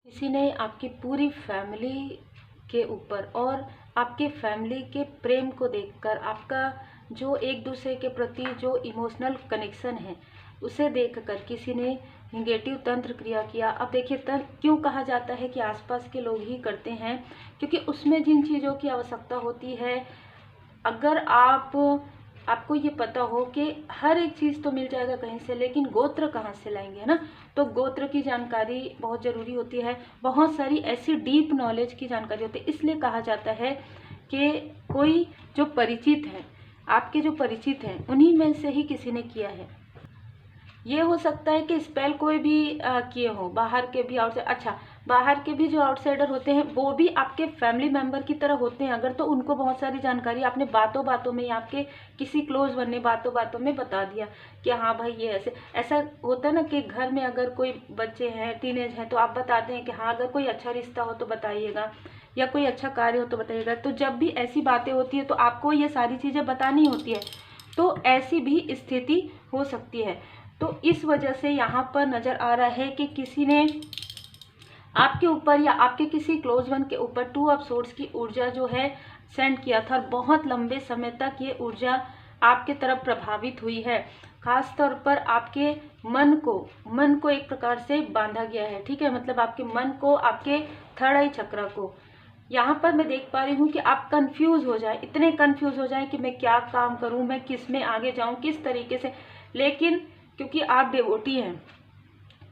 किसी ने आपकी पूरी फैमिली के ऊपर और आपके फैमिली के प्रेम को देखकर आपका जो एक दूसरे के प्रति जो इमोशनल कनेक्शन है उसे देखकर किसी ने निगेटिव तंत्र क्रिया किया। अब देखिए तंत्र क्यों कहा जाता है कि आसपास के लोग ही करते हैं, क्योंकि उसमें जिन चीज़ों की आवश्यकता होती है, अगर आपको ये पता हो कि हर एक चीज़ तो मिल जाएगा कहीं से, लेकिन गोत्र कहाँ से लाएंगे, है ना। तो गोत्र की जानकारी बहुत ज़रूरी होती है, बहुत सारी ऐसी डीप नॉलेज की जानकारी होती है। इसलिए कहा जाता है कि कोई जो परिचित है, आपके जो परिचित हैं, उन्हीं में से ही किसी ने किया है। ये हो सकता है कि स्पेल कोई भी किए हो, बाहर के भी आउटसाइडर, अच्छा बाहर के भी जो आउटसाइडर होते हैं वो भी आपके फैमिली मेंबर की तरह होते हैं अगर, तो उनको बहुत सारी जानकारी आपने बातों बातों में, आपके किसी क्लोज वन ने बातों बातों में बता दिया कि हाँ भाई ये ऐसे ऐसा होता है ना, कि घर में अगर कोई बच्चे हैं, टीनेज हैं, तो आप बताते हैं कि हाँ अगर कोई अच्छा रिश्ता हो तो बताइएगा, या कोई अच्छा कार्य हो तो बताइएगा। तो जब भी ऐसी बातें होती है तो आपको ये सारी चीज़ें बतानी होती है, तो ऐसी भी स्थिति हो सकती है। तो इस वजह से यहाँ पर नज़र आ रहा है कि किसी ने आपके ऊपर या आपके किसी क्लोज वन के ऊपर टू ऑफ सोर्ड्स की ऊर्जा जो है सेंड किया था, और बहुत लंबे समय तक ये ऊर्जा आपके तरफ प्रभावित हुई है। खास तौर पर आपके मन को एक प्रकार से बांधा गया है, ठीक है, मतलब आपके मन को, आपके थर्ड आई चक्र को। यहाँ पर मैं देख पा रही हूँ कि आप कंफ्यूज हो जाए, इतने कंफ्यूज हो जाए कि मैं क्या काम करूँ, मैं किस में आगे जाऊँ, किस तरीके से। लेकिन क्योंकि आप डिवोटी हैं,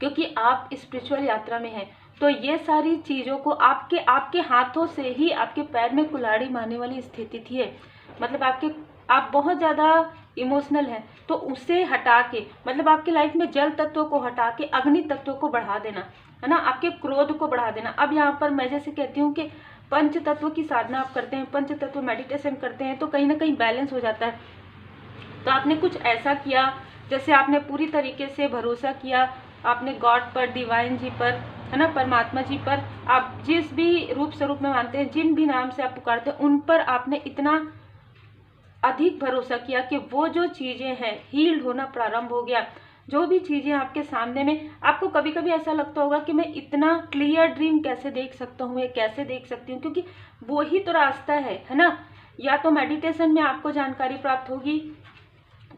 क्योंकि आप स्पिरिचुअल यात्रा में हैं, तो ये सारी चीज़ों को आपके हाथों से ही आपके पैर में कुल्हाड़ी मारने वाली स्थिति थी है। मतलब आप बहुत ज़्यादा इमोशनल हैं, तो उसे हटा के, मतलब आपकी लाइफ में जल तत्व को हटा के अग्नि तत्व को बढ़ा देना, है ना, आपके क्रोध को बढ़ा देना। अब यहाँ पर मैं जैसे कहती हूँ कि पंच तत्व की साधना आप करते हैं, पंच तत्व मेडिटेशन करते हैं, तो कहीं ना कहीं बैलेंस हो जाता है। तो आपने कुछ ऐसा किया, जैसे आपने पूरी तरीके से भरोसा किया, आपने गॉड पर, डिवाइन जी पर, है ना, परमात्मा जी पर, आप जिस भी रूप स्वरूप में मानते हैं, जिन भी नाम से आप पुकारते हैं, उन पर आपने इतना अधिक भरोसा किया कि वो जो चीज़ें हैं हील्ड होना प्रारंभ हो गया। जो भी चीज़ें आपके सामने में, आपको कभी कभी ऐसा लगता होगा कि मैं इतना क्लियर ड्रीम कैसे देख सकता हूँ, या कैसे देख सकती हूँ, क्योंकि वो ही तो रास्ता है ना। या तो मेडिटेशन में आपको जानकारी प्राप्त होगी,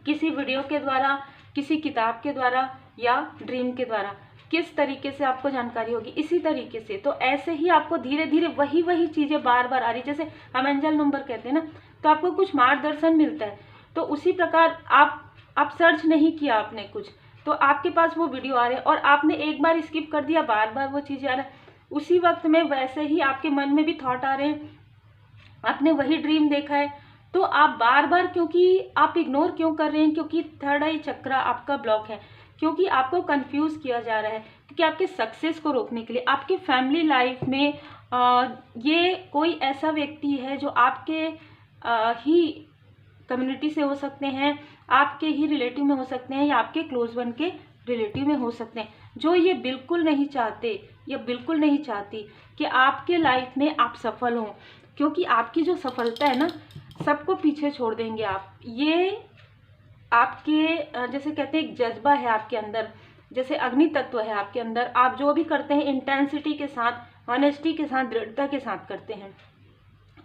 किसी वीडियो के द्वारा, किसी किताब के द्वारा, या ड्रीम के द्वारा, किस तरीके से आपको जानकारी होगी, इसी तरीके से। तो ऐसे ही आपको धीरे धीरे वही चीज़ें बार बार आ रही, जैसे हम एंजल नंबर कहते हैं ना, तो आपको कुछ मार्गदर्शन मिलता है। तो उसी प्रकार आप सर्च नहीं किया आपने कुछ, तो आपके पास वो वीडियो आ रहे हैं, और आपने एक बार स्किप कर दिया, बार बार वो चीज़ें आ रहा है। उसी वक्त में वैसे ही आपके मन में भी थॉट आ रहे हैं, आपने वही ड्रीम देखा है, तो आप बार बार, क्योंकि आप इग्नोर क्यों कर रहे हैं, क्योंकि थर्ड आई चक्र आपका ब्लॉक है, क्योंकि आपको कंफ्यूज किया जा रहा है, क्योंकि आपके सक्सेस को रोकने के लिए। आपके फैमिली लाइफ में ये कोई ऐसा व्यक्ति है जो आपके ही कम्युनिटी से हो सकते हैं, आपके ही रिलेटिव में हो सकते हैं, या आपके क्लोज वन के रिलेटिव में हो सकते हैं, जो ये बिल्कुल नहीं चाहते या बिल्कुल नहीं चाहती कि आपके लाइफ में आप सफल हों, क्योंकि आपकी जो सफलता है ना, सबको पीछे छोड़ देंगे आप। ये आपके जैसे कहते हैं एक जज्बा है आपके अंदर, जैसे अग्नि तत्व है आपके अंदर, आप जो भी करते हैं इंटेंसिटी के साथ, ऑनेस्टी के साथ, दृढ़ता के साथ करते हैं।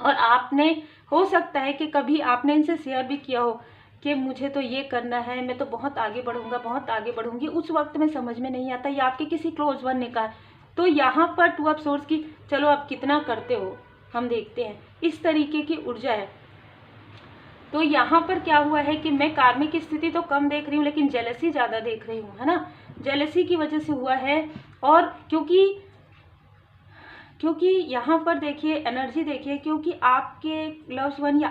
और आपने, हो सकता है कि कभी आपने इनसे शेयर भी किया हो कि मुझे तो ये करना है, मैं तो बहुत आगे बढ़ूंगा, बहुत आगे बढ़ूंगी, उस वक्त में समझ में नहीं आता, या आपके किसी क्लोज वन ने कहा। तो यहाँ पर टू ऑफ सोर्स की, चलो आप कितना करते हो हम देखते हैं, इस तरीके की ऊर्जा है। तो यहाँ पर क्या हुआ है कि मैं कार्मिक की स्थिति तो कम देख रही हूँ, लेकिन जेलसी ज़्यादा देख रही हूँ, है ना। जेलसी की वजह से हुआ है, और क्योंकि यहाँ पर देखिए एनर्जी देखिए, क्योंकि आपके लव्स वन या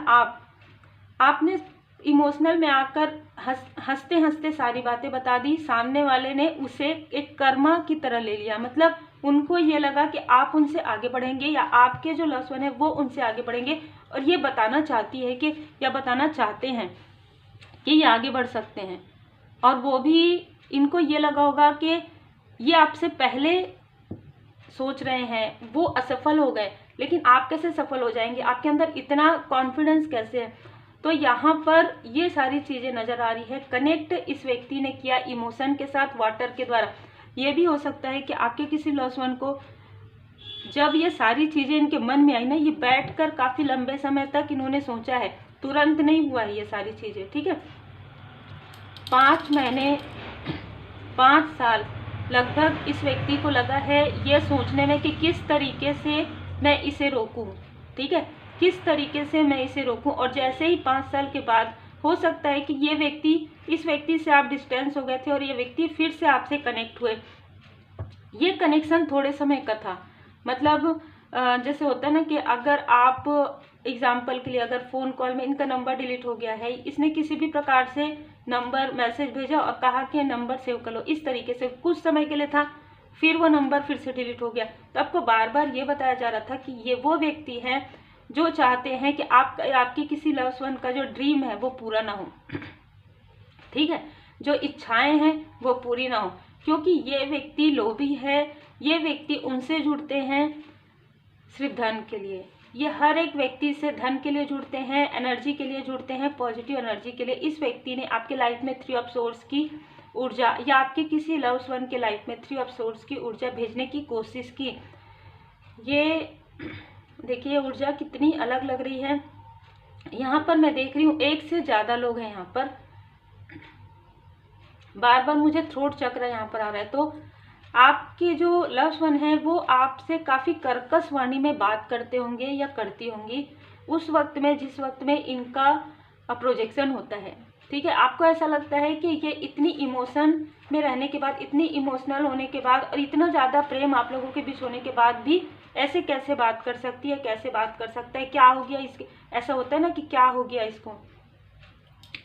आपने इमोशनल में आकर हंसते हंसते सारी बातें बता दी, सामने वाले ने उसे एक कर्मा की तरह ले लिया। मतलब उनको ये लगा कि आप उनसे आगे बढ़ेंगे, या आपके जो लव्स वन है वो उनसे आगे बढ़ेंगे, और ये बताना चाहती है कि, या बताना चाहते हैं कि ये आगे बढ़ सकते हैं। और वो भी, इनको ये लगा होगा कि ये आपसे पहले सोच रहे हैं, वो असफल हो गए, लेकिन आप कैसे सफल हो जाएंगे, आपके अंदर इतना कॉन्फिडेंस कैसे है। तो यहाँ पर ये सारी चीज़ें नज़र आ रही है। कनेक्ट इस व्यक्ति ने किया इमोशन के साथ, वाटर के द्वारा। ये भी हो सकता है कि आपके किसी लव्ड वन को जब ये सारी चीज़ें इनके मन में आई ना, ये बैठकर काफ़ी लंबे समय तक इन्होंने सोचा है, तुरंत नहीं हुआ है ये सारी चीज़ें, ठीक है। 5 महीने 5 साल लगभग इस व्यक्ति को लगा है ये सोचने में कि किस तरीके से मैं इसे रोकूं, ठीक है, किस तरीके से मैं इसे रोकूं। और जैसे ही 5 साल के बाद हो सकता है कि ये व्यक्ति, इस व्यक्ति से आप डिस्टेंस हो गए थे और ये व्यक्ति फिर से आपसे कनेक्ट हुए। ये कनेक्शन थोड़े समय का था, मतलब जैसे होता है ना कि अगर आप एग्जाम्पल के लिए, अगर फ़ोन कॉल में इनका नंबर डिलीट हो गया है, इसने किसी भी प्रकार से नंबर मैसेज भेजा और कहा कि नंबर सेव कर लो, इस तरीके से कुछ समय के लिए था, फिर वो नंबर फिर से डिलीट हो गया। तो आपको बार बार ये बताया जा रहा था कि ये वो व्यक्ति हैं जो चाहते हैं कि आपकी किसी लव्ड वन का जो ड्रीम है वो पूरा ना हो, ठीक है, जो इच्छाएं हैं वो पूरी ना हो, क्योंकि ये व्यक्ति लोभी है। ये व्यक्ति उनसे जुड़ते हैं सिर्फ धन के लिए। ये हर एक व्यक्ति से धन के लिए जुड़ते हैं, एनर्जी के लिए जुड़ते हैं, पॉजिटिव एनर्जी के लिए। इस व्यक्ति ने आपके लाइफ में 3 ऑफ सोर्स की ऊर्जा, या आपके किसी लव्ड वन के लाइफ में 3 ऑफ सोर्स की ऊर्जा भेजने की कोशिश की। ये देखिए ऊर्जा कितनी अलग लग रही है। यहाँ पर मैं देख रही हूँ 1 से ज़्यादा लोग हैं यहाँ पर। बार बार मुझे थ्रोट चक्र यहाँ पर आ रहा है। तो आपके जो लव्ड वन है वो आपसे काफ़ी कर्कश वाणी में बात करते होंगे या करती होंगी उस वक्त में, जिस वक्त में इनका प्रोजेक्शन होता है, ठीक है। आपको ऐसा लगता है कि ये इतनी इमोशन में रहने के बाद, इतनी इमोशनल होने के बाद और इतना ज़्यादा प्रेम आप लोगों के बीच होने के बाद भी ऐसे कैसे बात कर सकती है, कैसे बात कर सकता है, क्या हो गया इसके, ऐसा होता है ना कि क्या हो गया इसको,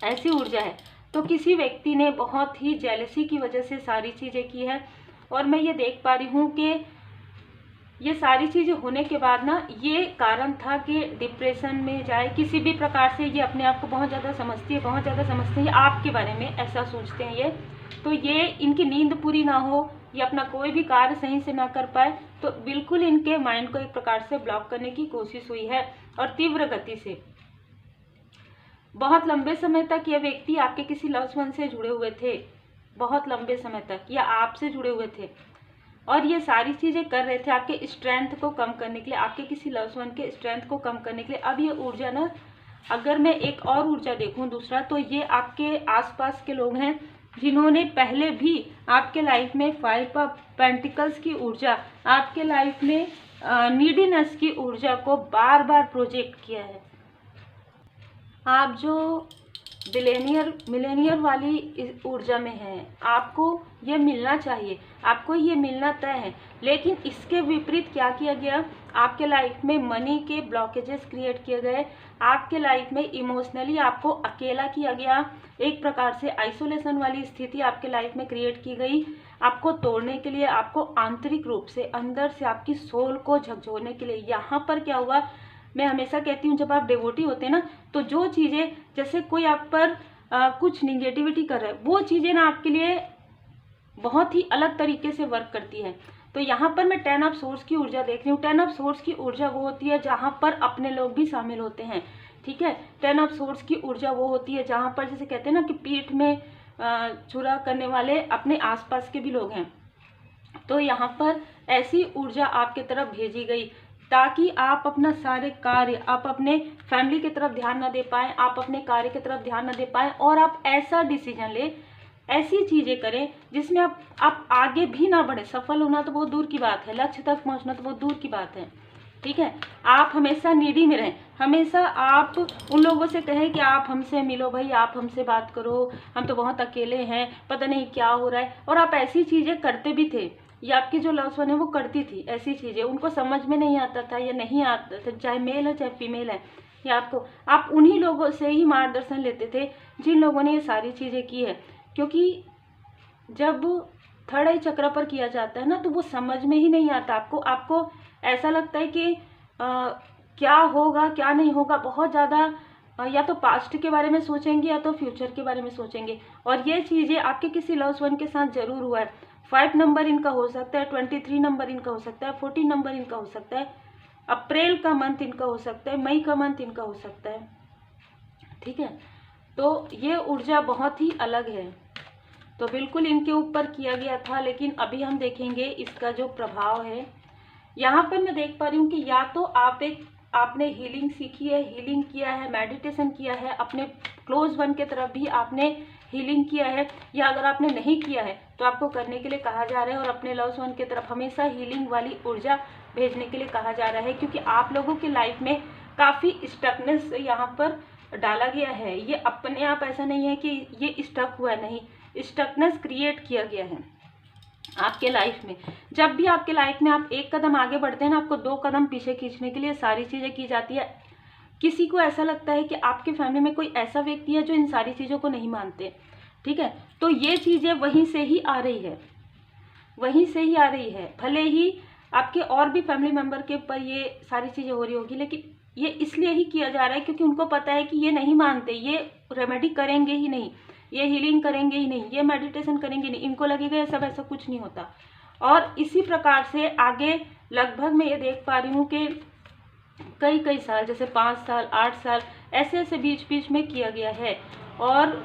ऐसी ऊर्जा है। तो किसी व्यक्ति ने बहुत ही जेलसी की वजह से सारी चीज़ें की है। और मैं ये देख पा रही हूँ कि ये सारी चीज़ें होने के बाद ना, ये कारण था कि डिप्रेशन में जाए, किसी भी प्रकार से ये अपने आप को बहुत ज़्यादा समझती है, बहुत ज़्यादा समझते हैं आपके बारे में, ऐसा सोचते हैं ये। तो ये इनकी नींद पूरी ना हो, ये अपना कोई भी कार्य सही से ना कर पाए, तो बिल्कुल इनके माइंड को एक प्रकार से ब्लॉक करने की कोशिश हुई है और तीव्र गति से। बहुत लंबे समय तक ये व्यक्ति आपके किसी लव्ड वन से जुड़े हुए थे, बहुत लंबे समय तक, या आपसे जुड़े हुए थे, और ये सारी चीज़ें कर रहे थे आपके स्ट्रेंथ को कम करने के लिए, आपके किसी लव्ड वन के स्ट्रेंथ को कम करने के लिए। अब ये ऊर्जा ना, अगर मैं एक और ऊर्जा देखूं दूसरा, तो ये आपके आसपास के लोग हैं जिन्होंने पहले भी आपके लाइफ में 5 ऑफ पेंटिकल्स की ऊर्जा, आपके लाइफ में नीडीनेस की ऊर्जा को बार बार प्रोजेक्ट किया है। आप जो मिलेनियर वाली इस ऊर्जा में हैं, आपको ये मिलना चाहिए, आपको ये मिलना तय है। लेकिन इसके विपरीत क्या किया गया, आपके लाइफ में मनी के ब्लॉकेजेस क्रिएट किए गए, आपके लाइफ में इमोशनली आपको अकेला किया गया, एक प्रकार से आइसोलेशन वाली स्थिति आपके लाइफ में क्रिएट की गई। आपको तोड़ने के लिए, आपको आंतरिक रूप से, अंदर से आपकी सोल को झकझोरने के लिए। यहाँ पर क्या हुआ, मैं हमेशा कहती हूँ जब आप डिवोटी होते हैं ना, तो जो चीज़ें, जैसे कोई आप पर कुछ निगेटिविटी कर रहा है, वो चीज़ें ना आपके लिए बहुत ही अलग तरीके से वर्क करती है। तो यहाँ पर मैं 10 ऑफ सोर्स की ऊर्जा देख रही हूँ। 10 ऑफ सोर्स की ऊर्जा वो होती है जहाँ पर अपने लोग भी शामिल होते हैं, ठीक है। 10 ऑफ सोर्स की ऊर्जा वो होती है जहाँ पर, जैसे कहते हैं ना कि पीठ में छुरा करने वाले अपने आसपास के भी लोग हैं। तो यहाँ पर ऐसी ऊर्जा आपके तरफ भेजी गई ताकि आप अपना सारे कार्य, आप अपने फैमिली की तरफ ध्यान न दे पाएँ, आप अपने कार्य की तरफ ध्यान न दे पाएँ, और आप ऐसा डिसीजन लें, ऐसी चीज़ें करें जिसमें आप आगे भी ना बढ़े। सफल होना तो बहुत दूर की बात है, लक्ष्य तक पहुंचना तो बहुत दूर की बात है, ठीक है। आप हमेशा नीडी में रहें, हमेशा आप उन लोगों से कहें कि आप हमसे मिलो भाई, आप हमसे बात करो, हम तो बहुत अकेले हैं, पता नहीं क्या हो रहा है। और आप ऐसी चीज़ें करते भी थे, या आपकी जो लव्ड वन है वो करती थी ऐसी चीज़ें, उनको समझ में नहीं आता था या नहीं आता था, चाहे मेल है चाहे फीमेल है, या आप उन्हीं लोगों से ही मार्गदर्शन लेते थे जिन लोगों ने ये सारी चीज़ें की है। क्योंकि जब थर्ड आई चक्र पर किया जाता है ना, तो वो समझ में ही नहीं आता आपको ऐसा लगता है कि क्या होगा क्या नहीं होगा, बहुत ज़्यादा या तो पास्ट के बारे में सोचेंगे या तो फ्यूचर के बारे में सोचेंगे। और ये चीज़ें आपके किसी लव्ड वन के साथ ज़रूर हुआ है। 5 नंबर इनका हो सकता है, 23 नंबर इनका हो सकता है, 14 नंबर इनका हो सकता है, अप्रैल का मंथ इनका हो सकता है, मई का मंथ इनका हो सकता है, ठीक है। तो ये ऊर्जा बहुत ही अलग है, तो बिल्कुल इनके ऊपर किया गया था। लेकिन अभी हम देखेंगे इसका जो प्रभाव है, यहाँ पर मैं देख पा रही हूँ कि या तो आपने हीलिंग सीखी है, हीलिंग किया है, मेडिटेशन किया है, अपने क्लोज वन के तरफ भी आपने हीलिंग किया है, या अगर आपने नहीं किया है तो आपको करने के लिए कहा जा रहा है। और अपने लव्ड वन के तरफ हमेशा हीलिंग वाली ऊर्जा भेजने के लिए कहा जा रहा है, क्योंकि आप लोगों की लाइफ में काफ़ी स्टकनेस यहाँ पर डाला गया है। ये अपने आप ऐसा नहीं है कि ये स्टक हुआ है, नहीं, स्टकनेस क्रिएट किया गया है आपके लाइफ में। जब भी आपके लाइफ में आप एक कदम आगे बढ़ते हैं ना, आपको 2 कदम पीछे खींचने के लिए सारी चीज़ें की जाती है। किसी को ऐसा लगता है कि आपके फैमिली में कोई ऐसा व्यक्ति है जो इन सारी चीज़ों को नहीं मानते, ठीक है, तो ये चीज़ें वहीं से ही आ रही है, वहीं से ही आ रही है। भले ही आपके और भी फैमिली मेम्बर के ऊपर ये सारी चीज़ें हो रही होगी, लेकिन ये इसलिए ही किया जा रहा है क्योंकि उनको पता है कि ये नहीं मानते, ये रेमेडी करेंगे ही नहीं, ये हीलिंग करेंगे ही नहीं, ये मेडिटेशन करेंगे नहीं, इनको लगेगा ये सब ऐसा कुछ नहीं होता। और इसी प्रकार से आगे लगभग मैं ये देख पा रही हूँ कि कई साल, जैसे 5 साल 8 साल ऐसे बीच बीच में किया गया है। और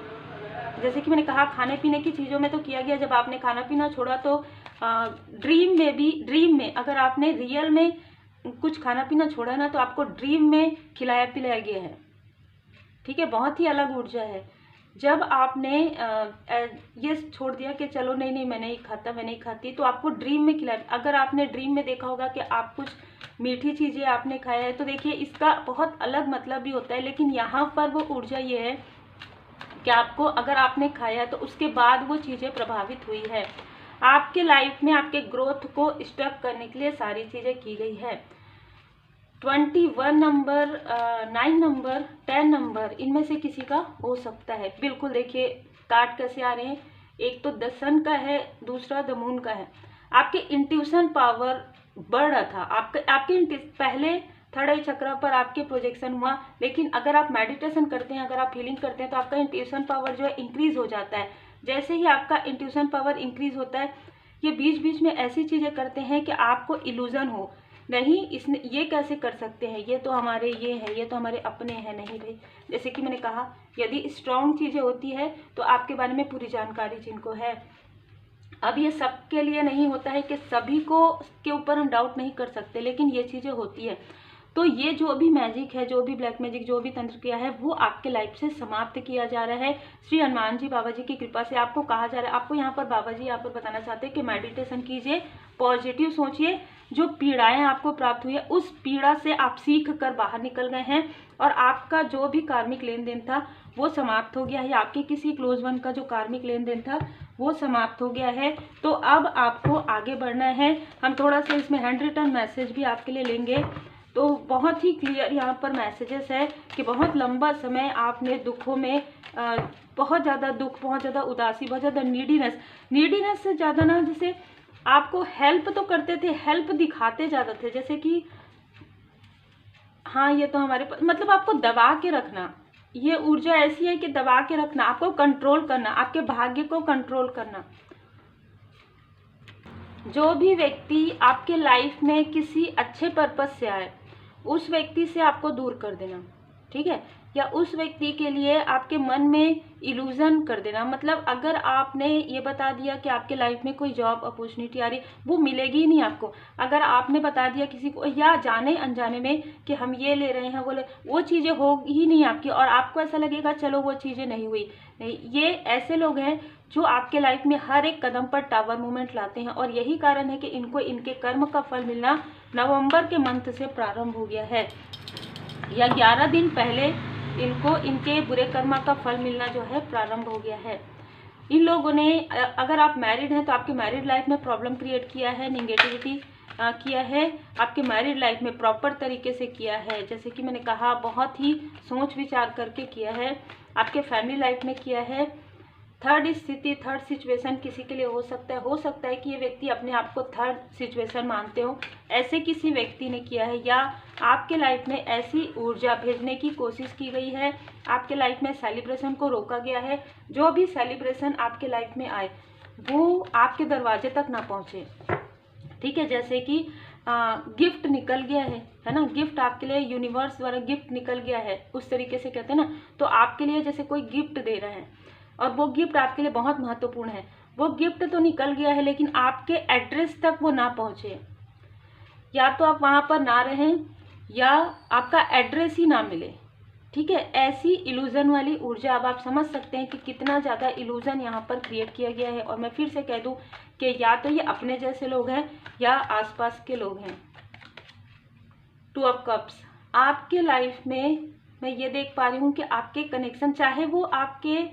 जैसे कि मैंने कहा खाने पीने की चीज़ों में तो किया गया, जब आपने खाना पीना छोड़ा तो ड्रीम में अगर आपने रियल में कुछ खाना पीना छोड़ा ना, तो आपको ड्रीम में खिलाया पिलाया गया है, ठीक है, बहुत ही अलग ऊर्जा है। जब आपने ये छोड़ दिया कि चलो नहीं मैं नहीं खाता, मैं नहीं खाती, तो आपको ड्रीम में खिलाया। अगर आपने ड्रीम में देखा होगा कि आप कुछ मीठी चीज़ें आपने खाया है, तो देखिए इसका बहुत अलग मतलब भी होता है, लेकिन यहाँ पर वो ऊर्जा ये है कि आपको अगर आपने खाया है तो उसके बाद वो चीज़ें प्रभावित हुई है। आपके लाइफ में आपके ग्रोथ को स्टॉप करने के लिए सारी चीज़ें की गई है। 21 नंबर, 9 नंबर, 10 नंबर, इनमें से किसी का हो सकता है। बिल्कुल देखिए कार्ड कैसे आ रहे हैं, एक तो द सन का है, दूसरा द मून का है। आपके इंट्यूशन पावर बढ़ रहा था, आपके पहले थर्ड आई चक्र पर आपके प्रोजेक्शन हुआ, लेकिन अगर आप मेडिटेशन करते हैं, अगर आप हीलिंग करते हैं, तो आपका इंट्यूशन पावर जो है इंक्रीज हो जाता है। जैसे ही आपका इंट्यूशन पावर इंक्रीज होता है, ये बीच बीच में ऐसी चीज़ें करते हैं कि आपको इल्यूजन हो, नहीं इसने ये कैसे कर सकते हैं, ये तो हमारे ये है, ये तो हमारे अपने हैं। नहीं भाई, जैसे कि मैंने कहा यदि स्ट्रॉन्ग चीज़ें होती है तो आपके बारे में पूरी जानकारी जिनको है। अब ये सबके लिए नहीं होता है कि सभी को के ऊपर हम डाउट नहीं कर सकते, लेकिन ये चीज़ें होती है। तो ये जो भी मैजिक है, जो भी ब्लैक मैजिक, जो भी तंत्र किया है, वो आपके लाइफ से समाप्त किया जा रहा है। श्री हनुमान जी बाबा जी की कृपा से आपको कहा जा रहा है, आपको यहाँ पर बाबा जी यहाँ पर बताना चाहते हैं कि मेडिटेशन कीजिए, पॉजिटिव सोचिए। जो पीड़ाएं आपको प्राप्त हुई है, उस पीड़ा से आप सीख कर बाहर निकल गए हैं, और आपका जो भी कार्मिक लेन देन था वो समाप्त हो गया है। आपके किसी क्लोज वन का जो कार्मिक लेन देन था वो समाप्त हो गया है। तो अब आपको आगे बढ़ना है। हम थोड़ा सा इसमें हैंड रिटन मैसेज भी आपके लिए लेंगे। तो बहुत ही क्लियर यहाँ पर मैसेजेस है कि बहुत लंबा समय आपने दुखों में, बहुत ज़्यादा दुख, बहुत ज़्यादा उदासी, बहुत ज़्यादा नीडीनेस से ज़्यादा ना, जैसे आपको हेल्प तो करते थे, हेल्प दिखाते ज़्यादा थे, जैसे कि हाँ ये तो हमारे मतलब आपको दबा के रखना, ये ऊर्जा ऐसी है कि दबा के रखना, आपको कंट्रोल करना, आपके भाग्य को कंट्रोल करना। जो भी व्यक्ति आपके लाइफ में किसी अच्छे पर्पस से आए, उस व्यक्ति से आपको दूर कर देना, ठीक है, या उस व्यक्ति के लिए आपके मन में इल्यूजन कर देना। मतलब अगर आपने ये बता दिया कि आपके लाइफ में कोई जॉब अपॉर्चुनिटी आ रही, वो मिलेगी ही नहीं आपको। अगर आपने बता दिया किसी को, या जाने अनजाने में कि हम ये ले रहे हैं, वो चीज़ें हो ही नहीं आपकी, और आपको ऐसा लगेगा चलो वो चीज़ें नहीं हुई। नहीं, ये ऐसे लोग हैं जो आपके लाइफ में हर एक कदम पर टावर मूवमेंट लाते हैं, और यही कारण है कि इनको इनके कर्म का फल मिलना नवंबर के मंथ से प्रारंभ हो गया है, या 11 दिन पहले इनको इनके बुरे कर्मा का फल मिलना जो है प्रारंभ हो गया है। इन लोगों ने, अगर आप मैरिड हैं तो आपके मैरिड लाइफ में प्रॉब्लम क्रिएट किया है, निगेटिविटी किया है, आपके मैरिड लाइफ में प्रॉपर तरीके से किया है, जैसे कि मैंने कहा बहुत ही सोच विचार करके किया है। आपके फैमिली लाइफ में किया है। थर्ड स्थिति, थर्ड सिचुएशन किसी के लिए हो सकता है कि ये व्यक्ति अपने आप को थर्ड सिचुएशन मानते हो, ऐसे किसी व्यक्ति ने किया है, या आपके लाइफ में ऐसी ऊर्जा भेजने की कोशिश की गई है, आपके लाइफ में सेलिब्रेशन को रोका गया है। जो भी सेलिब्रेशन आपके लाइफ में आए वो आपके दरवाजे तक ना पहुँचे, ठीक है, जैसे कि गिफ्ट निकल गया है ना, गिफ्ट आपके लिए यूनिवर्स द्वारा गिफ्ट निकल गया है, उस तरीके से कहते हैं ना। तो आपके लिए जैसे कोई गिफ्ट दे रहा है और वो गिफ्ट आपके लिए बहुत महत्वपूर्ण है, वो गिफ्ट तो निकल गया है, लेकिन आपके एड्रेस तक वो ना पहुँचे, या तो आप वहाँ पर ना रहें या आपका एड्रेस ही ना मिले, ठीक है। ऐसी इल्यूजन वाली ऊर्जा, अब आप समझ सकते हैं कि कितना ज़्यादा इल्यूजन यहाँ पर क्रिएट किया गया है। और मैं फिर से कह दूँ कि या तो ये अपने जैसे लोग हैं या आसपास के लोग हैं। 2 ऑफ कप्स, आपके लाइफ में मैं ये देख पा रही हूँ कि आपके कनेक्शन, चाहे वो आपके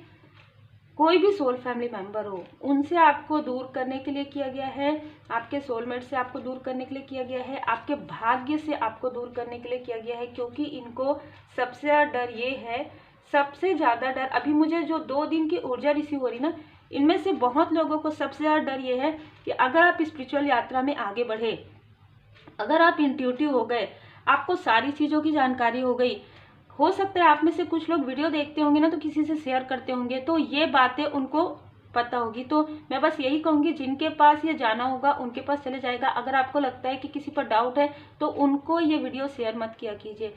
कोई भी सोल फैमिली मेंबर हो, उनसे आपको दूर करने के लिए किया गया है, आपके सोलमेट से आपको दूर करने के लिए किया गया है, आपके भाग्य से आपको दूर करने के लिए किया गया है। क्योंकि इनको सबसे ज़्यादा डर ये है, सबसे ज़्यादा डर, अभी मुझे जो 2 दिन की ऊर्जा रिसीव हो रही ना, इनमें से बहुत लोगों को सबसे ज़्यादा डर ये है कि अगर आप स्पिरिचुअल यात्रा में आगे बढ़े, अगर आप इंट्यूटिव हो गए, आपको सारी चीज़ों की जानकारी हो गई, हो सकता है आप में से कुछ लोग वीडियो देखते होंगे ना तो किसी से शेयर करते होंगे, तो ये बातें उनको पता होगी। तो मैं बस यही कहूँगी, जिनके पास ये जाना होगा उनके पास चले जाएगा। अगर आपको लगता है कि किसी पर डाउट है तो उनको ये वीडियो शेयर मत किया कीजिए,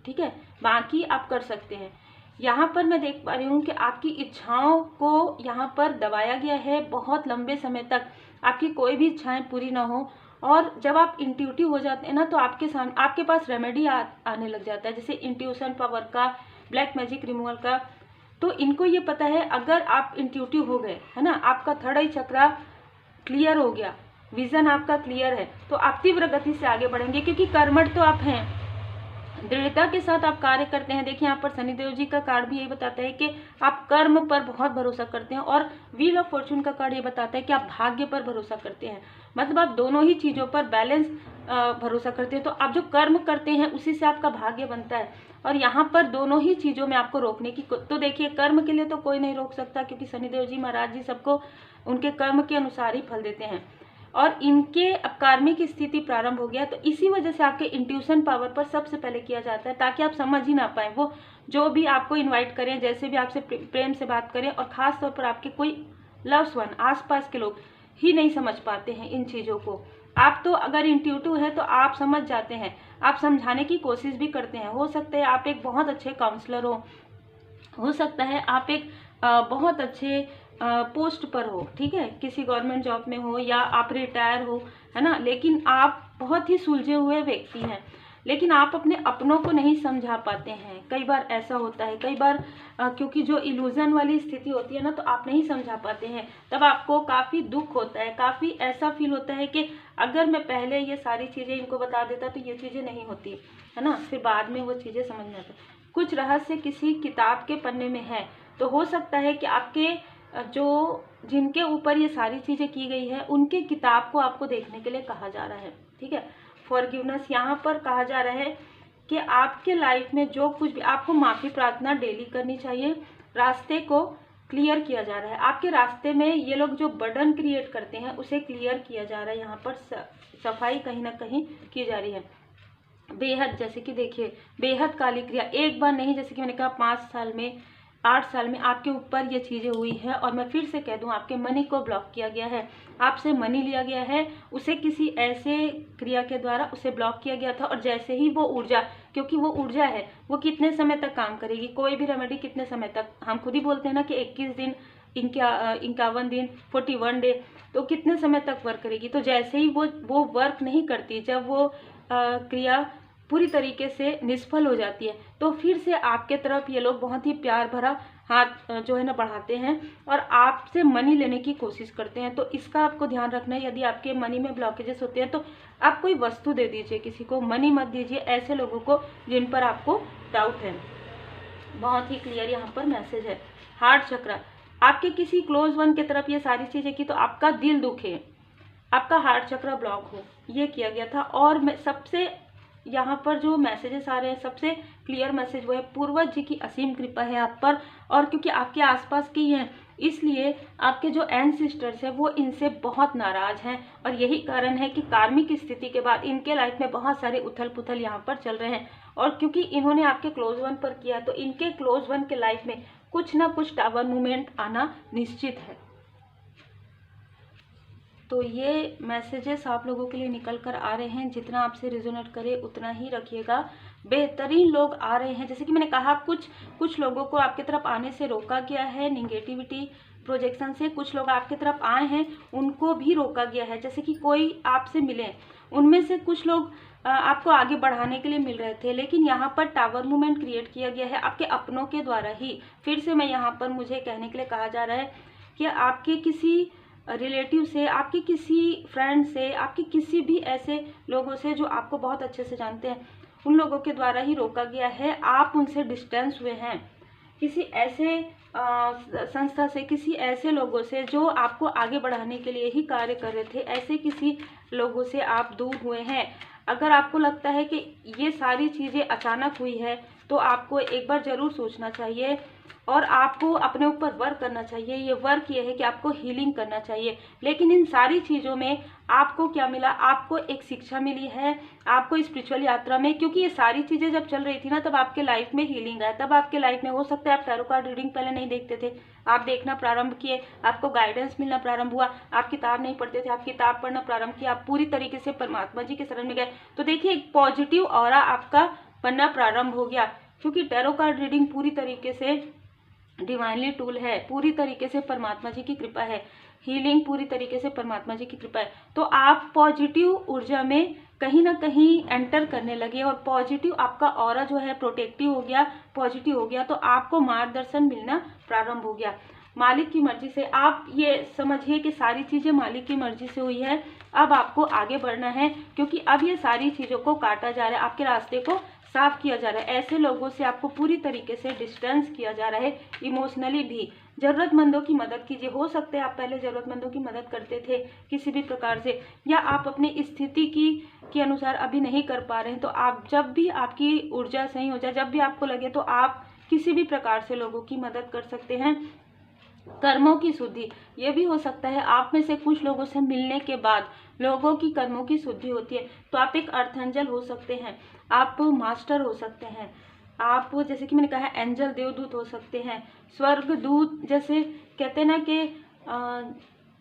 ठीक है। बाकी आप कर सकते हैं। यहाँ पर मैं देख पा रही हूँ कि आपकी इच्छाओं को यहाँ पर दबाया गया है बहुत लंबे समय तक, आपकी कोई भी इच्छाएं पूरी ना हो। और जब आप इंट्यूटिव हो जाते हैं ना तो आपके पास रेमेडी आने लग जाता है, जैसे इंट्यूशन पावर का, ब्लैक मैजिक रिमूवल का। तो इनको ये पता है, अगर आप इंट्यूटिव हो गए है ना, आपका थर्ड आई चक्रा क्लियर हो गया, विजन आपका क्लियर है, तो आप तीव्र गति से आगे बढ़ेंगे। क्योंकि कर्मठ तो आप हैं, दृढ़ता के साथ आप कार्य करते हैं। देखिए यहाँ पर शनिदेव जी का कार्ड भी यही बताता है कि आप कर्म पर बहुत भरोसा करते हैं, और व्हील ऑफ फॉर्चून का कार्ड ये बताता है कि आप भाग्य पर भरोसा करते हैं। मतलब आप दोनों ही चीज़ों पर बैलेंस भरोसा करते हैं। तो आप जो कर्म करते हैं उसी से आपका भाग्य बनता है, और यहाँ पर दोनों ही चीज़ों में आपको रोकने की, तो देखिए कर्म के लिए तो कोई नहीं रोक सकता, क्योंकि शनिदेव जी महाराज जी सबको उनके कर्म के अनुसार ही फल देते हैं। और इनके अब कार्मिक स्थिति प्रारंभ हो गया, तो इसी वजह से आपके इंट्यूशन पावर पर सबसे पहले किया जाता है, ताकि आप समझ ही ना पाए। वो जो भी आपको इनवाइट करें, जैसे भी आपसे प्रेम से बात करें, और ख़ास तौर पर आपके कोई लव्स वन, आसपास के लोग ही नहीं समझ पाते हैं इन चीज़ों को। आप तो अगर इंट्यूटिव है तो आप समझ जाते हैं, आप समझाने की कोशिश भी करते हैं। हो सकता है आप एक बहुत अच्छे काउंसलर हो सकता है आप एक बहुत अच्छे पोस्ट पर हो, ठीक है, किसी गवर्नमेंट जॉब में हो, या आप रिटायर हो, है ना, लेकिन आप बहुत ही सुलझे हुए व्यक्ति हैं, लेकिन आप अपने अपनों को नहीं समझा पाते हैं। कई बार ऐसा होता है, कई बार क्योंकि जो इल्यूजन वाली स्थिति होती है ना, तो आप नहीं समझा पाते हैं, तब आपको काफ़ी दुख होता है, काफ़ी ऐसा फील होता है कि अगर मैं पहले ये सारी चीज़ें इनको बता देता तो ये चीज़ें नहीं होती, है ना, फिर बाद में वो चीज़ें समझ में आती। कुछ रहस्य किसी किताब के पन्ने में है, तो हो सकता है कि आपके जो जिनके ऊपर ये सारी चीज़ें की गई है उनके किताब को आपको देखने के लिए कहा जा रहा है, ठीक है। फॉरगिवनेस, यहाँ पर कहा जा रहा है कि आपके लाइफ में जो कुछ भी, आपको माफ़ी प्रार्थना डेली करनी चाहिए। रास्ते को क्लियर किया जा रहा है, आपके रास्ते में ये लोग जो बर्डन क्रिएट करते हैं उसे क्लियर किया जा रहा है। यहाँ पर सफाई कहीं ना कहीं की जा रही है। बेहद, जैसे कि देखिए, बेहद काली क्रिया, एक बार नहीं, जैसे कि मैंने कहा 5 साल में, 8 साल में आपके ऊपर ये चीज़ें हुई है। और मैं फिर से कह दूं, आपके मनी को ब्लॉक किया गया है, आपसे मनी लिया गया है, उसे किसी ऐसे क्रिया के द्वारा उसे ब्लॉक किया गया था। और जैसे ही वो ऊर्जा, क्योंकि वो ऊर्जा है, वो कितने समय तक काम करेगी, कोई भी रेमेडी कितने समय तक, हम खुद ही बोलते हैं ना कि 21 दिन, 51 दिन, 41 डे, तो कितने समय तक वर्क करेगी। तो जैसे ही वो वर्क नहीं करती, जब वो क्रिया पूरी तरीके से निष्फल हो जाती है, तो फिर से आपके तरफ ये लोग बहुत ही प्यार भरा हाथ जो है ना बढ़ाते हैं और आपसे मनी लेने की कोशिश करते हैं। तो इसका आपको ध्यान रखना है। यदि आपके मनी में ब्लॉकेजेस होते हैं तो आप कोई वस्तु दे दीजिए, किसी को मनी मत दीजिए ऐसे लोगों को जिन पर आपको डाउट है। बहुत ही क्लियर यहाँ पर मैसेज है। हार्ट चक्र, आपके किसी क्लोज वन की तरफ ये सारी चीज़ें की तो आपका दिल दुखे, आपका हार्ट चक्र ब्लॉक हो, ये किया गया था। और मैं सबसे यहाँ पर जो मैसेजेस आ रहे हैं, सबसे क्लियर मैसेज वो है, पूर्वज जी की असीम कृपा है आप पर। और क्योंकि आपके आसपास की हैं, इसलिए आपके जो एंसेस्टर्स हैं वो इनसे बहुत नाराज हैं। और यही कारण है कि कार्मिक स्थिति के बाद इनके लाइफ में बहुत सारे उथल पुथल यहाँ पर चल रहे हैं। और क्योंकि इन्होंने आपके क्लोज वन पर किया, तो इनके क्लोज वन के लाइफ में कुछ ना कुछ टावर मूवमेंट आना निश्चित है। तो ये मैसेजेस आप लोगों के लिए निकल कर आ रहे हैं। जितना आपसे रिजोनेट करे उतना ही रखिएगा। बेहतरीन लोग आ रहे हैं। जैसे कि मैंने कहा, कुछ लोगों को आपकी तरफ आने से रोका गया है, निगेटिविटी प्रोजेक्शन से। कुछ लोग आपकी तरफ आए हैं, उनको भी रोका गया है। जैसे कि कोई आपसे मिले उनमें से कुछ लोग आपको आगे बढ़ाने के लिए मिल रहे थे, लेकिन यहाँ पर टावर मूवमेंट क्रिएट किया गया है आपके अपनों के द्वारा ही। फिर से मैं यहाँ पर मुझे कहने के लिए कहा जा रहा है कि आपके किसी रिलेटिव से, आपके किसी फ्रेंड से, आपके किसी भी ऐसे लोगों से जो आपको बहुत अच्छे से जानते हैं, उन लोगों के द्वारा ही रोका गया है। आप उनसे डिस्टेंस हुए हैं, किसी ऐसे संस्था से, किसी ऐसे लोगों से जो आपको आगे बढ़ाने के लिए ही कार्य कर रहे थे, ऐसे किसी लोगों से आप दूर हुए हैं। अगर आपको लगता है कि ये सारी चीज़ें अचानक हुई है तो आपको एक बार ज़रूर सोचना चाहिए और आपको अपने ऊपर वर्क करना चाहिए। ये वर्क ये है कि आपको हीलिंग करना चाहिए। लेकिन इन सारी चीज़ों में आपको क्या मिला? आपको एक शिक्षा मिली है आपको स्पिरिचुअल यात्रा में, क्योंकि ये सारी चीज़ें जब चल रही थी ना, तब आपके लाइफ में हीलिंग आया। तब आपके लाइफ में, हो सकता है आप टैरो कार्ड रीडिंग पहले नहीं देखते थे, आप देखना प्रारंभ किए, आपको गाइडेंस मिलना प्रारंभ हुआ, आप किताब नहीं पढ़ते थे, आप किताब पढ़ना प्रारंभ किया, आप पूरी तरीके से परमात्मा जी के शरण में गए, तो देखिए एक पॉजिटिव ऑरा आपका बनना प्रारंभ हो गया। क्योंकि टैरो कार्ड रीडिंग पूरी तरीके से डिवाइनली टूल है, पूरी तरीके से परमात्मा जी की कृपा है, हीलिंग पूरी तरीके से परमात्मा जी की कृपा है। तो आप पॉजिटिव ऊर्जा में कहीं ना कहीं एंटर करने लगे और पॉजिटिव आपका ऑरा जो है प्रोटेक्टिव हो गया, पॉजिटिव हो गया, तो आपको मार्गदर्शन मिलना प्रारंभ हो गया मालिक की मर्जी से। आप ये समझिए कि सारी चीज़ें मालिक की मर्जी से हुई है। अब आपको आगे बढ़ना है, क्योंकि अब ये सारी चीज़ों को काटा जा रहा है, आपके रास्ते को साफ किया जा रहा है। ऐसे लोगों से आपको पूरी तरीके से डिस्टेंस किया जा रहा है, इमोशनली भी। ज़रूरतमंदों की मदद कीजिए। हो सकता है आप पहले ज़रूरतमंदों की मदद करते थे किसी भी प्रकार से, या आप अपनी स्थिति के अनुसार अभी नहीं कर पा रहे हैं, तो आप जब भी आपकी ऊर्जा सही हो जाए, जब भी आपको लगे, तो आप किसी भी प्रकार से लोगों की मदद कर सकते हैं। कर्मों की शुद्धि, ये भी हो सकता है आप में से कुछ लोगों से मिलने के बाद लोगों की कर्मों की शुद्धि होती है। तो आप एक अर्थ हो सकते हैं, आप मास्टर हो सकते हैं, आप जैसे कि मैंने कहा एंजल देवदूत हो सकते हैं, स्वर्ग दूत। जैसे कहते हैं ना कि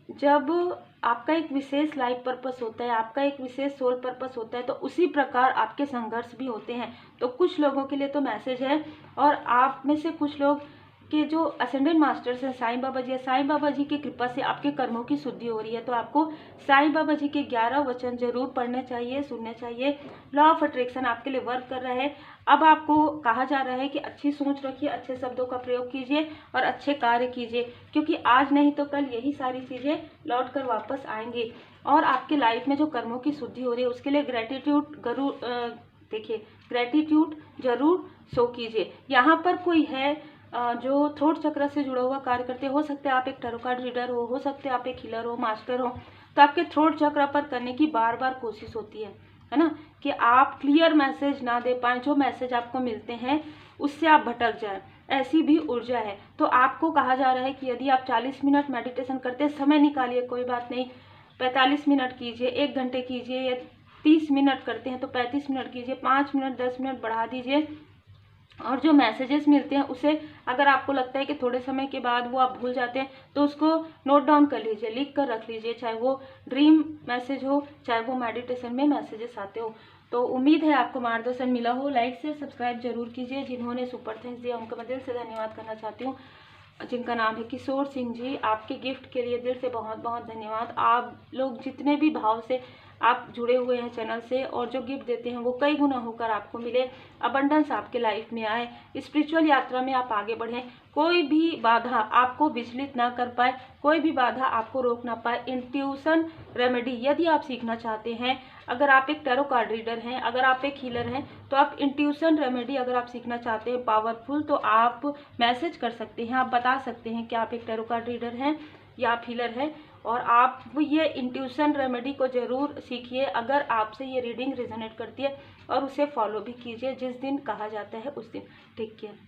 जब आपका एक विशेष लाइफ पर्पस होता है, आपका एक विशेष सोल पर्पस होता है, तो उसी प्रकार आपके संघर्ष भी होते हैं। तो कुछ लोगों के लिए तो मैसेज है, और आप में से कुछ लोग के जो असेंडेंट मास्टर्स हैं साईं बाबा जी, साईं बाबा जी की कृपा से आपके कर्मों की शुद्धि हो रही है। तो आपको साईं बाबा जी के 11 वचन जरूर पढ़ने चाहिए, सुनने चाहिए। लॉ ऑफ अट्रैक्शन आपके लिए वर्क कर रहा है। अब आपको कहा जा रहा है कि अच्छी सोच रखिए, अच्छे शब्दों का प्रयोग कीजिए और अच्छे कार्य कीजिए, क्योंकि आज नहीं तो कल यही सारी चीज़ें लौट कर वापस आएंगी। और आपके लाइफ में जो कर्मों की शुद्धि हो रही है उसके लिए ग्रेटिट्यूड जरूर देखिए, ग्रेटिट्यूड जरूर शो कीजिए। यहाँ पर कोई है जो थ्रोट चक्र से जुड़ा हुआ कार्य करते हो सकते हैं आप एक टैरो कार्ड रीडर हो सकते हैं आप एक हीलर हो, मास्टर हो, तो आपके थ्रोट चक्र पर करने की बार बार कोशिश होती है ना, कि आप क्लियर मैसेज ना दे पाएं, जो मैसेज आपको मिलते हैं उससे आप भटक जाएं, ऐसी भी ऊर्जा है। तो आपको कहा जा रहा है कि यदि आप 40 मिनट मेडिटेशन करते हैं, समय निकालिए, कोई बात नहीं, 45 मिनट कीजिए, 1 घंटे कीजिए, या 30 मिनट करते हैं तो 35 मिनट कीजिए, 5 मिनट 10 मिनट बढ़ा दीजिए। और जो मैसेजेस मिलते हैं उसे अगर आपको लगता है कि थोड़े समय के बाद वो आप भूल जाते हैं, तो उसको नोट डाउन कर लीजिए, लिख कर रख लीजिए, चाहे वो ड्रीम मैसेज हो, चाहे वो मेडिटेशन में मैसेजेस आते हो। तो उम्मीद है आपको मार्गदर्शन मिला हो। लाइक से सब्सक्राइब जरूर कीजिए। जिन्होंने सुपर थैंक्स दिया उनका मैं दिल से धन्यवाद करना चाहती हूँ, जिनका नाम है किशोर सिंह जी। आपके गिफ्ट के लिए दिल से बहुत बहुत धन्यवाद। आप लोग जितने भी भाव से आप जुड़े हुए हैं चैनल से, और जो गिफ्ट देते हैं वो कई गुना होकर आपको मिले, अबंडेंस आपके लाइफ में आए, स्पिरिचुअल यात्रा में आप आगे बढ़ें, कोई भी बाधा आपको विचलित ना कर पाए, कोई भी बाधा आपको रोक ना पाए। इंट्यूशन रेमेडी यदि आप सीखना चाहते हैं, अगर आप एक टैरो कार्ड रीडर हैं, अगर आप एक हीलर हैं, तो आप इंट्यूशन रेमेडी अगर आप सीखना चाहते हैं पावरफुल, तो आप मैसेज कर सकते हैं, आप बता सकते हैं कि आप एक टैरो कार्ड रीडर हैं या आप हीलर हैं, और आप ये इंट्यूशन रेमेडी को जरूर सीखिए अगर आपसे ये रीडिंग रेजोनेट करती है, और उसे फॉलो भी कीजिए जिस दिन कहा जाता है उस दिन। Take care.